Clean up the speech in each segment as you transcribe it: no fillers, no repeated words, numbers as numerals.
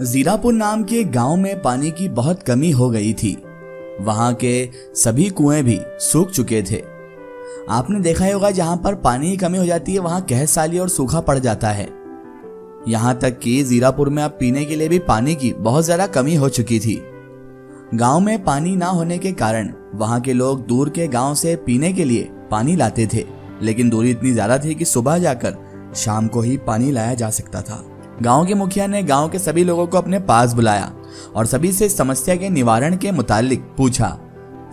जीरापुर नाम के गांव में पानी की बहुत कमी हो गई थी। वहां के सभी कुएं भी सूख चुके थे। आपने देखा ही होगा, जहां पर पानी की कमी हो जाती है वहां कहसाली और सूखा पड़ जाता है। यहां तक कि जीरापुर में अब पीने के लिए भी पानी की बहुत ज्यादा कमी हो चुकी थी। गांव में पानी ना होने के कारण वहां के लोग दूर के गांव से पीने के लिए पानी लाते थे, लेकिन दूरी इतनी ज्यादा थी कि सुबह जाकर शाम को ही पानी लाया जा सकता था। गांव के मुखिया ने गांव के सभी लोगों को अपने पास बुलाया और सभी से समस्या के निवारण के मुतालिक पूछा।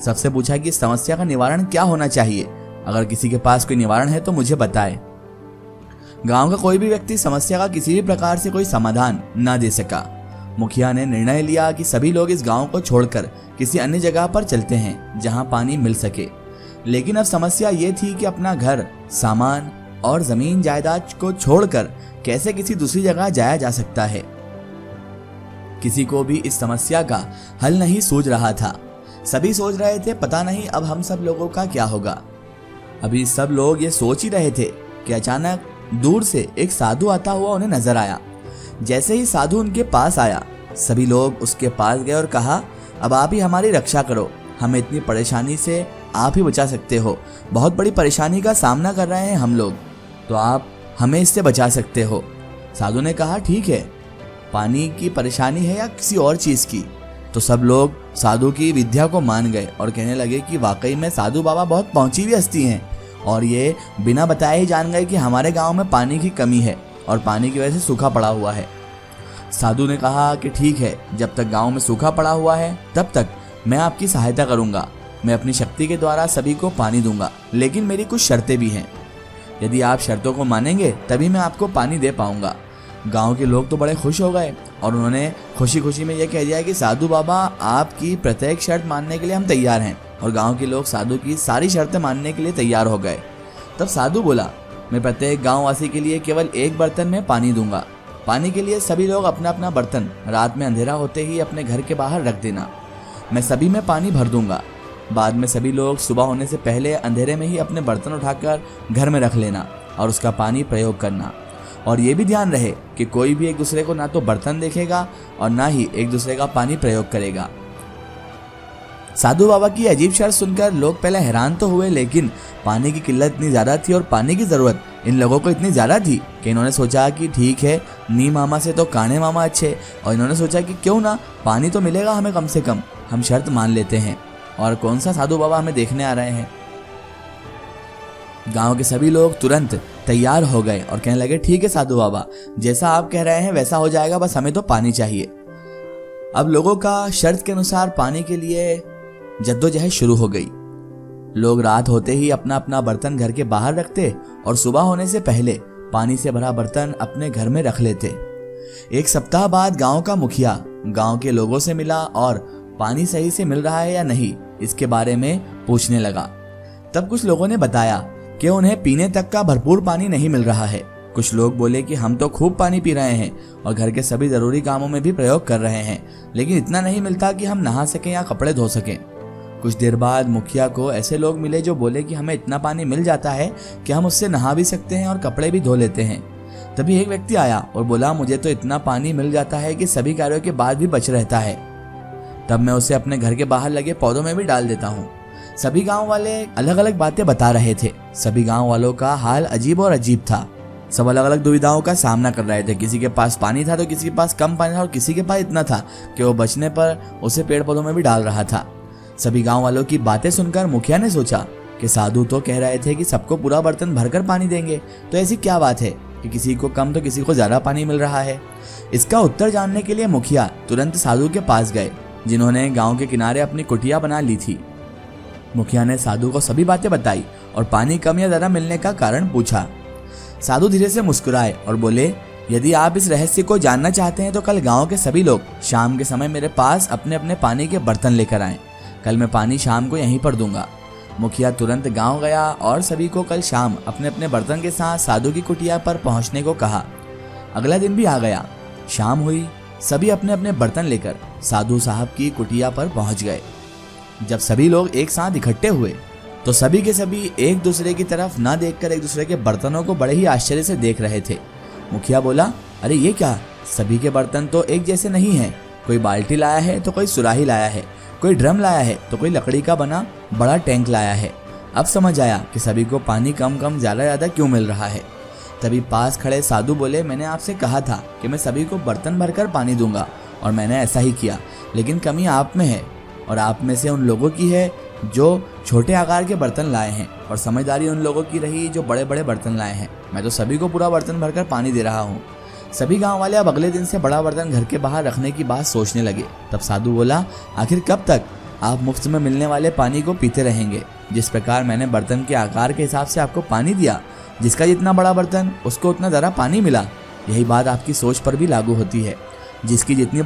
सबसे पूछा कि समस्या का निवारण क्या होना चाहिए, अगर किसी के पास कोई निवारण है तो मुझे बताए। गांव का कोई भी व्यक्ति समस्या का किसी भी प्रकार से कोई समाधान न दे सका। मुखिया ने निर्णय लिया कि सभी लोग इस गांव को छोड़कर किसी अन्य जगह पर चलते हैं जहां पानी मिल सके। लेकिन अब समस्या ये थी कि अपना घर, सामान और जमीन जायदाद को छोड़कर कैसे किसी दूसरी जगह जाया जा सकता है। किसी को भी इस समस्या का हल नहीं सूझ रहा था। सभी सोच रहे थे, पता नहीं अब हम सब लोगों का क्या होगा। अभी सब लोग ये सोच ही रहे थे कि अचानक दूर से एक साधु आता हुआ उन्हें नजर आया। जैसे ही साधु उनके पास आया, सभी लोग उसके पास गए और कहा, अब आप ही हमारी रक्षा करो, हमें इतनी परेशानी से आप ही बचा सकते हो। बहुत बड़ी परेशानी का सामना कर रहे हैं हम लोग, तो आप हमें इससे बचा सकते हो। साधु ने कहा, ठीक है, पानी की परेशानी है या किसी और चीज की। तो सब लोग साधु की विद्या को मान गए और कहने लगे कि वाकई में साधु बाबा बहुत पहुंची हुई हस्ती हैं और ये बिना बताए ही जान गए कि हमारे गांव में पानी की कमी है और पानी की वजह से सूखा पड़ा हुआ है। साधु ने कहा कि ठीक है, जब तक गांव में सूखा पड़ा हुआ है तब तक मैं आपकी सहायता करूंगा। मैं अपनी शक्ति के द्वारा सभी को पानी दूंगा, लेकिन मेरी कुछ शर्तें भी हैं। यदि आप शर्तों को मानेंगे तभी मैं आपको पानी दे पाऊंगा। गांव के लोग तो बड़े खुश हो गए और उन्होंने खुशी खुशी में यह कह दिया कि साधु बाबा, आपकी प्रत्येक शर्त मानने के लिए हम तैयार हैं। और गांव के लोग साधु की सारी शर्तें मानने के लिए तैयार हो गए। तब साधु बोला, मैं प्रत्येक गाँव वासी के लिए केवल एक बर्तन में पानी दूंगा। पानी के लिए सभी लोग अपना अपना बर्तन रात में अंधेरा होते ही अपने घर के बाहर रख देना। मैं सभी में पानी भर दूंगा। बाद में सभी लोग सुबह होने से पहले अंधेरे में ही अपने बर्तन उठाकर घर में रख लेना और उसका पानी प्रयोग करना। और ये भी ध्यान रहे कि कोई भी एक दूसरे को ना तो बर्तन देखेगा और ना ही एक दूसरे का पानी प्रयोग करेगा। साधु बाबा की अजीब शर्त सुनकर लोग पहले हैरान तो हुए, लेकिन पानी की किल्लत इतनी ज्यादा थी और पानी की जरूरत इन लोगों को इतनी ज्यादा थी कि इन्होंने सोचा कि ठीक है, नी मामा से तो काने मामा अच्छे। और इन्होंने सोचा कि क्यों ना, पानी तो मिलेगा हमें कम से कम, हम शर्त मान लेते हैं। और कौन सा साधु बाबा हमें देखने आ रहे हैं। गांव के सभी लोग तुरंत तैयार हो गए और कहने लगे, ठीक है साधु बाबा, जैसा आप कह रहे हैं वैसा हो जाएगा, बस हमें तो पानी चाहिए। अब लोगों का शर्त के अनुसार पानी के लिए जद्दोजहद शुरू हो गई। लोग रात होते ही अपना अपना बर्तन घर के बाहर रखते और सुबह होने से पहले पानी से भरा बर्तन अपने घर में रख लेते। एक सप्ताह बाद गांव का मुखिया गांव के लोगों से मिला और पानी सही से मिल रहा है या नहीं इसके बारे में पूछने लगा। तब कुछ लोगों ने बताया कि उन्हें पीने तक का भरपूर पानी नहीं मिल रहा है। कुछ लोग बोले कि हम तो खूब पानी पी रहे हैं और घर के सभी जरूरी कामों में भी प्रयोग कर रहे हैं, लेकिन इतना नहीं मिलता कि हम नहा सकें या कपड़े धो सकें। कुछ देर बाद मुखिया को ऐसे लोग मिले जो बोले कि हमें इतना पानी मिल जाता है कि हम उससे नहा भी सकते हैं और कपड़े भी धो लेते हैं। तभी एक व्यक्ति आया और बोला, मुझे तो इतना पानी मिल जाता है कि सभी कार्यों के बाद भी बच रहता है, तब मैं उसे अपने घर के बाहर लगे पौधों में भी डाल देता हूँ। सभी गांव वाले अलग अलग बातें बता रहे थे। सभी गांव वालों का हाल अजीब और अजीब था। सब अलग अलग दुविधाओं का सामना कर रहे थे। किसी के पास पानी था तो किसी के पास कम पानी था और किसी के पास इतना था कि वो बचने पर उसे पेड़ पौधों में भी डाल रहा था। सभी गांव वालों की बातें सुनकर मुखिया ने सोचा कि साधु तो कह रहे थे कि सबको पूरा बर्तन भरकर पानी देंगे, तो ऐसी क्या बात है कि किसी को कम तो किसी को ज्यादा पानी मिल रहा है। इसका उत्तर जानने के लिए मुखिया तुरंत साधु के पास गए, जिन्होंने गांव के किनारे अपनी कुटिया बना ली थी। मुखिया ने साधु को सभी बातें बताई और पानी कम या ज्यादा मिलने का कारण पूछा। साधु धीरे से मुस्कुराए और बोले, यदि आप इस रहस्य को जानना चाहते हैं तो कल गांव के सभी लोग शाम के समय मेरे पास अपने अपने पानी के बर्तन लेकर आएं। कल मैं पानी शाम को यहीं पर दूंगा। मुखिया तुरंत गांव गया और सभी को कल शाम अपने अपने बर्तन के साथ साधु की कुटिया पर पहुंचने को कहा। अगला दिन भी आ गया। शाम हुई, सभी अपने अपने बर्तन लेकर साधु साहब की कुटिया पर पहुंच गए। जब सभी लोग एक साथ इकट्ठे हुए तो सभी के सभी एक दूसरे की तरफ न देखकर एक दूसरे के बर्तनों को बड़े ही आश्चर्य से देख रहे थे। मुखिया बोला, अरे ये क्या, सभी के बर्तन तो एक जैसे नहीं हैं। कोई बाल्टी लाया है तो कोई सुराही लाया है, कोई ड्रम लाया है तो कोई लकड़ी का बना बड़ा टैंक लाया है। अब समझ आया कि सभी को पानी कम कम ज़्यादा ज़्यादा क्यों मिल रहा है। तभी पास खड़े साधु बोले, मैंने आपसे कहा था कि मैं सभी को बर्तन भरकर पानी दूंगा और मैंने ऐसा ही किया, लेकिन कमी आप में है और आप में से उन लोगों की है जो छोटे आकार के बर्तन लाए हैं और समझदारी उन लोगों की रही जो बड़े बड़े बर्तन लाए हैं। मैं तो सभी को पूरा बर्तन भरकर पानी दे रहा हूँ। सभी गांव वाले अब अगले दिन से बड़ा बर्तन घर के बाहर रखने की बात सोचने लगे। तब साधु बोला, आखिर कब तक आप मुफ्त में मिलने वाले पानी को पीते रहेंगे? जिस प्रकार मैंने बर्तन के आकार के हिसाब से आपको पानी दिया, जिसका जितना बड़ा बर्तन उसको उतना ज़रा पानी मिला। यही बात आपकी सोच पर भी लागू होती है। जिसकी जितनी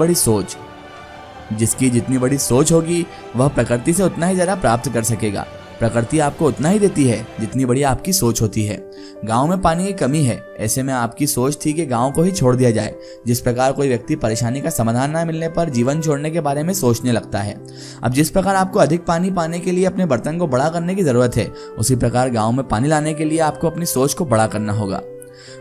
बड़ी सोच होगी वह प्रकृति से उतना ही ज़रा प्राप्त कर सकेगा। प्रकृति आपको उतना ही देती है जितनी बड़ी आपकी सोच होती है। गांव में पानी की कमी है, ऐसे में आपकी सोच थी कि गांव को ही छोड़ दिया जाए। जिस प्रकार कोई व्यक्ति परेशानी का समाधान न मिलने पर जीवन छोड़ने के बारे में सोचने लगता है। अब जिस प्रकार आपको अधिक पानी पाने के लिए अपने बर्तन को बड़ा करने की जरूरत है, उसी प्रकार गाँव में पानी लाने के लिए आपको अपनी सोच को बड़ा करना होगा।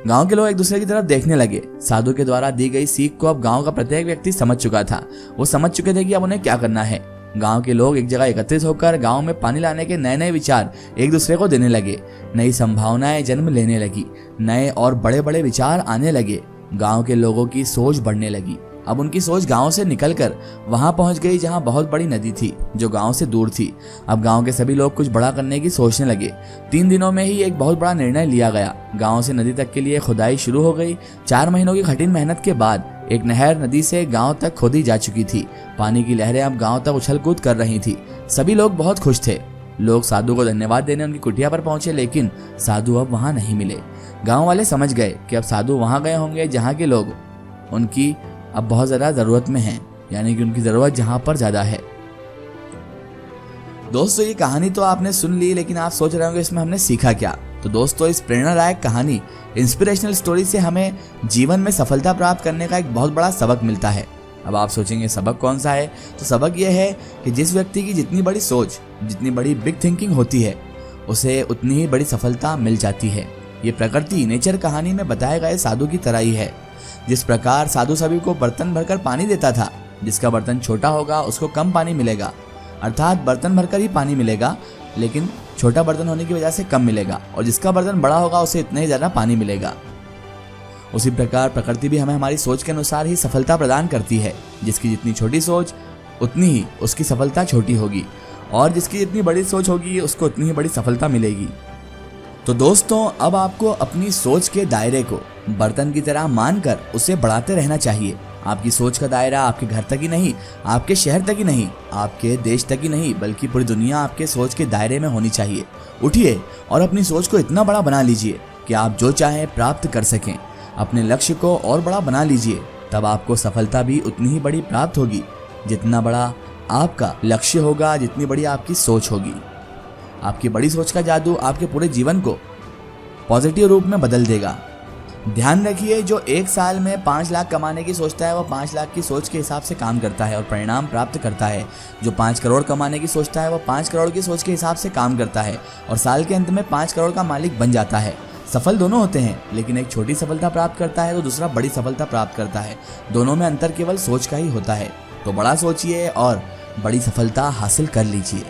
गांव के लोग एक दूसरे की तरफ देखने लगे। साधु के द्वारा दी गई सीख को अब गांव का प्रत्येक व्यक्ति समझ चुका था। वो समझ चुके थे कि अब उन्हें क्या करना है। गांव के लोग एक जगह एकत्रित होकर गांव में पानी लाने के नए नए विचार एक दूसरे को देने लगे। नई संभावनाएं जन्म लेने लगी, नए और बड़े बड़े विचार आने लगे। गांव के लोगों की सोच बढ़ने लगी। अब उनकी सोच गांव से निकलकर वहां पहुंच गई जहां बहुत बड़ी नदी थी जो गांव से दूर थी। अब गांव के सभी लोग कुछ बड़ा करने की सोचने लगे। 3 दिनों में ही एक बहुत बड़ा निर्णय लिया गया। गांव से नदी तक के लिए खुदाई शुरू हो गई। 4 महीनों की कठिन मेहनत के बाद एक नहर नदी से गांव तक खोदी जा चुकी थी। पानी की लहरें अब गांव तक उछल कूद कर रही थी। सभी लोग बहुत खुश थे। लोग साधु को धन्यवाद देने उनकी कुटिया पर पहुंचे, लेकिन साधु अब वहां नहीं मिले। गांव वाले समझ गए कि अब साधु वहां गए होंगे जहां के लोग उनकी अब बहुत ज़्यादा ज़रूरत में हैं, यानी कि उनकी ज़रूरत जहां पर ज़्यादा है। दोस्तों, ये कहानी तो आपने सुन ली, लेकिन आप सोच रहे होंगे इसमें हमने सीखा क्या। तो दोस्तों, इस प्रेरणादायक कहानी, इंस्पिरेशनल स्टोरी से हमें जीवन में सफलता प्राप्त करने का एक बहुत बड़ा सबक मिलता है। अब आप सोचेंगे सबक कौन सा है? तो सबक यह है कि जिस व्यक्ति की जितनी बड़ी सोच, जितनी बड़ी बिग थिंकिंग होती है, उसे उतनी ही बड़ी सफलता मिल जाती है। ये प्रकृति नेचर कहानी में बताए गए साधु की तरह ही है। जिस प्रकार साधु सभी को बर्तन भरकर पानी देता था, जिसका बर्तन छोटा होगा उसको कम पानी मिलेगा, अर्थात बर्तन भरकर ही पानी मिलेगा, लेकिन छोटा बर्तन होने की वजह से कम मिलेगा, और जिसका बर्तन बड़ा होगा उसे इतना ही ज़्यादा पानी मिलेगा। उसी प्रकार प्रकृति भी हमें हमारी सोच के अनुसार ही सफलता प्रदान करती है। जिसकी जितनी छोटी सोच उतनी ही उसकी सफलता छोटी होगी, और जिसकी जितनी बड़ी सोच होगी उसको उतनी ही बड़ी सफलता मिलेगी। तो दोस्तों, अब आपको अपनी सोच के दायरे को बर्तन की तरह मानकर उसे बढ़ाते रहना चाहिए। आपकी सोच का दायरा आपके घर तक ही नहीं, आपके शहर तक ही नहीं, आपके देश तक ही नहीं, बल्कि पूरी दुनिया आपके सोच के दायरे में होनी चाहिए। उठिए और अपनी सोच को इतना बड़ा बना लीजिए कि आप जो चाहें प्राप्त कर सकें। अपने लक्ष्य को और बड़ा बना लीजिए, तब आपको सफलता भी उतनी ही बड़ी प्राप्त होगी। जितना बड़ा आपका लक्ष्य होगा, जितनी बड़ी आपकी सोच होगी। आपकी बड़ी सोच का जादू आपके पूरे जीवन को पॉजिटिव रूप में बदल देगा। ध्यान रखिए, जो 1 साल में 5 लाख कमाने की सोचता है, वो 5 लाख की सोच के हिसाब से काम करता है और परिणाम प्राप्त करता है। जो 5 करोड़ कमाने की सोचता है, वो 5 करोड़ की सोच के हिसाब से काम करता है और साल के अंत में 5 करोड़ का मालिक बन जाता है। सफल दोनों होते हैं, लेकिन एक छोटी सफलता प्राप्त करता है तो दूसरा बड़ी सफलता प्राप्त करता है। दोनों में अंतर केवल सोच का ही होता है। तो बड़ा सोचिए और बड़ी सफलता हासिल कर लीजिए।